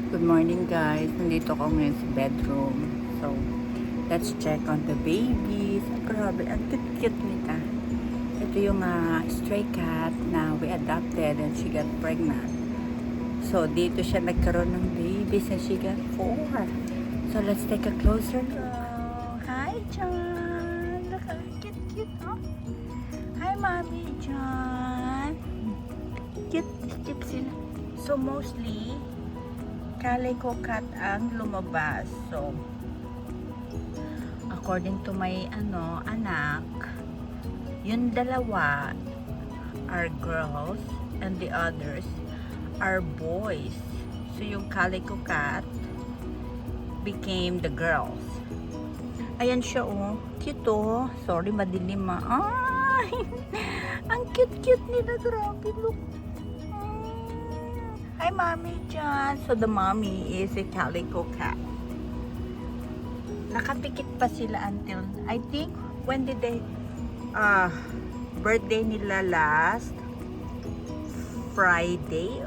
Good morning guys, nandito ako ngayon sa bedroom. So, let's check on the babies. Grabe, ang cute-cute nita. Ito yung stray cat na we adopted and she got pregnant. So, dito siya nagkaroon ng babies and she got 4. So, let's take a closer look. Hi, John. Look how cute, oh. Hi, Mommy John. Cute sila. So, mostly, calico cat ang lumabas. So, according to my anak, yung dalawa are girls and the others are boys. So, yung calico cat became the girls. Ayan siya, oh. Cute, oh. Sorry, madilim, Ay! Ang cute nila. Grabe, look. Hi, Mommy John. So, the mommy is a calico cat. Nakapikit pa sila until, I think, when did they, birthday nila last Friday,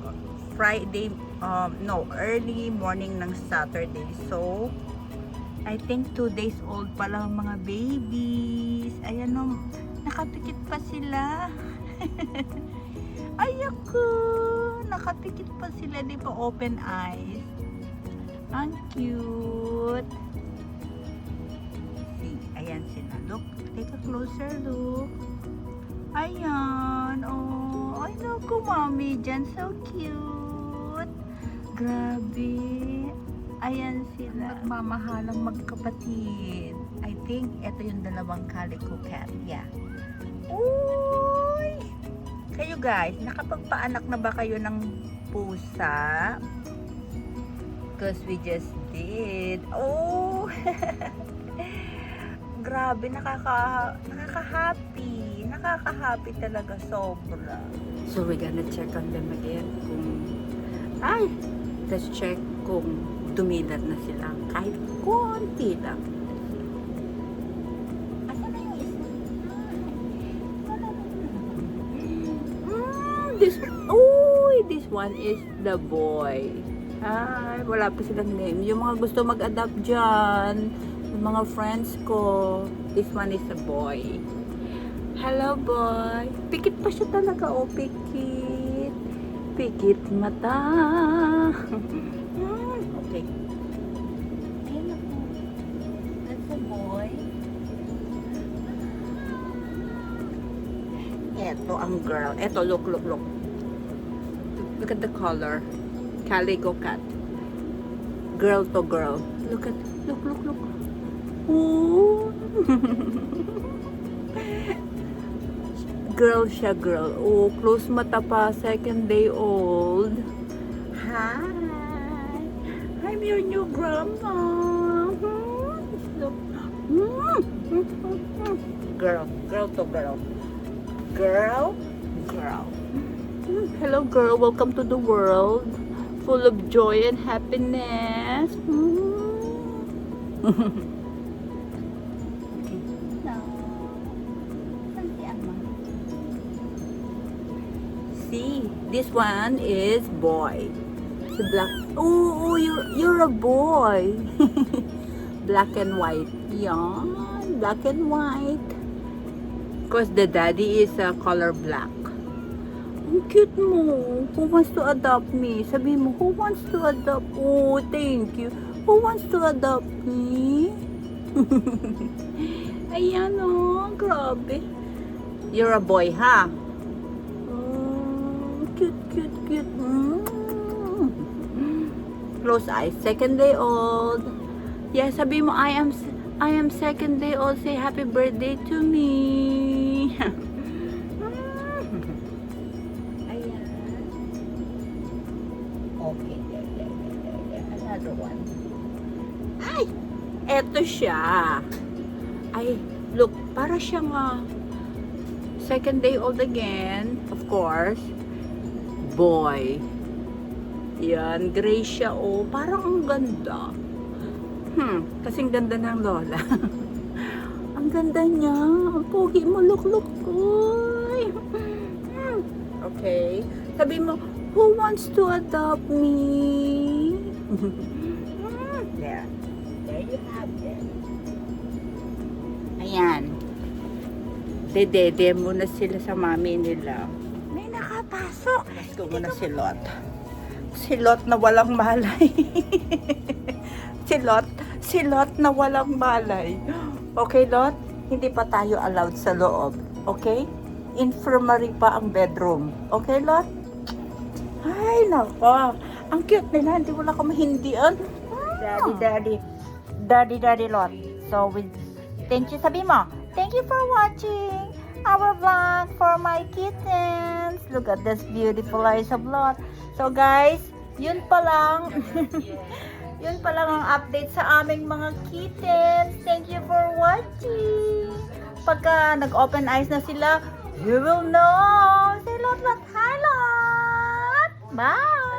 early morning ng Saturday. So, I think 2 days old pa lang mga babies. Ayan, no, nakapikit pa sila. Ay, ako. Nakapikit pa sila, di ba? Open eyes. Ang cute. See, ayan sila. Look, take a closer look. Ayan. Oh, ay naku, Mommy dyan. So cute. Grabe. Ayan sila. Magmamahalang magkapatid. I think, ito yung dalawang calico cat. Yeah. Uy! Kayo guys, nakapagpaanak na ba kayo ng pusa? Because we just did. Oh! Grabe, nakaka-happy. Nakaka-happy talaga, sobra. So we're gonna check on them again let's check kung dumilat na sila. Kahit konti lang. This one is the boy. Ay, wala pa silang name. Yung mga gusto mag-adopt dyan, yung mga friends ko, this one is a boy. Hello, boy. Pikit pa siya talaga. Oh, pikit. Pikit mata. Okay. Ayun na po. That's a boy. Eto ang girl. Eto, look. Look at the color. Calico cat. Girl to girl. Look. Ooh. Girl siya, girl. Oh, close mata pa. 2nd day old. Hi. I'm your new grandma. Look. Girl to girl. Girl. Hello girl, welcome to the world full of joy and happiness. See, this one is boy. The black. Oh, you're a boy. Black and white. Yeah, black and white. Because the daddy is color black. Ang cute mo. Who wants to adopt me? Sabi mo, who wants to adopt? Oh, thank you. Who wants to adopt me? Ayan oh, grabe. You're a boy, ha? Oh, cute. Close eyes. 2nd day old. Yeah, sabi mo, I am 2nd day old. Say happy birthday to me. Okay, there. Another one. Ay! Eto siya. Ay, look, para siyang 2nd day old again. Of course. Boy. Yan, gray siya. Oh, parang ang ganda. Kasing ganda ng lola. Ang ganda niya. Ang pogi mo. Look. Okay. Sabi mo, who wants to adopt me? There. There you have it. Ayan. Dede muna sila sa mami nila. May nakapasok. Let's go muna si Lot. Si Lot na walang malay. Si Lot na walang malay. Okay, Lot? Hindi pa tayo allowed sa loob. Okay? Infirmary pa ang bedroom. Okay, Lot? Ay, nako. Ang cute nila. Hindi wala ka mahindian. Daddy, Lot. So, thank you, sabi mo. Thank you for watching our vlog for my kittens. Look at this beautiful eyes of Lot. So, guys, yun pa lang. Yun pa lang ang update sa aming mga kittens. Thank you for watching. Pagka nag-open eyes na sila, you will know. Say Lot, hi Lot. Bye.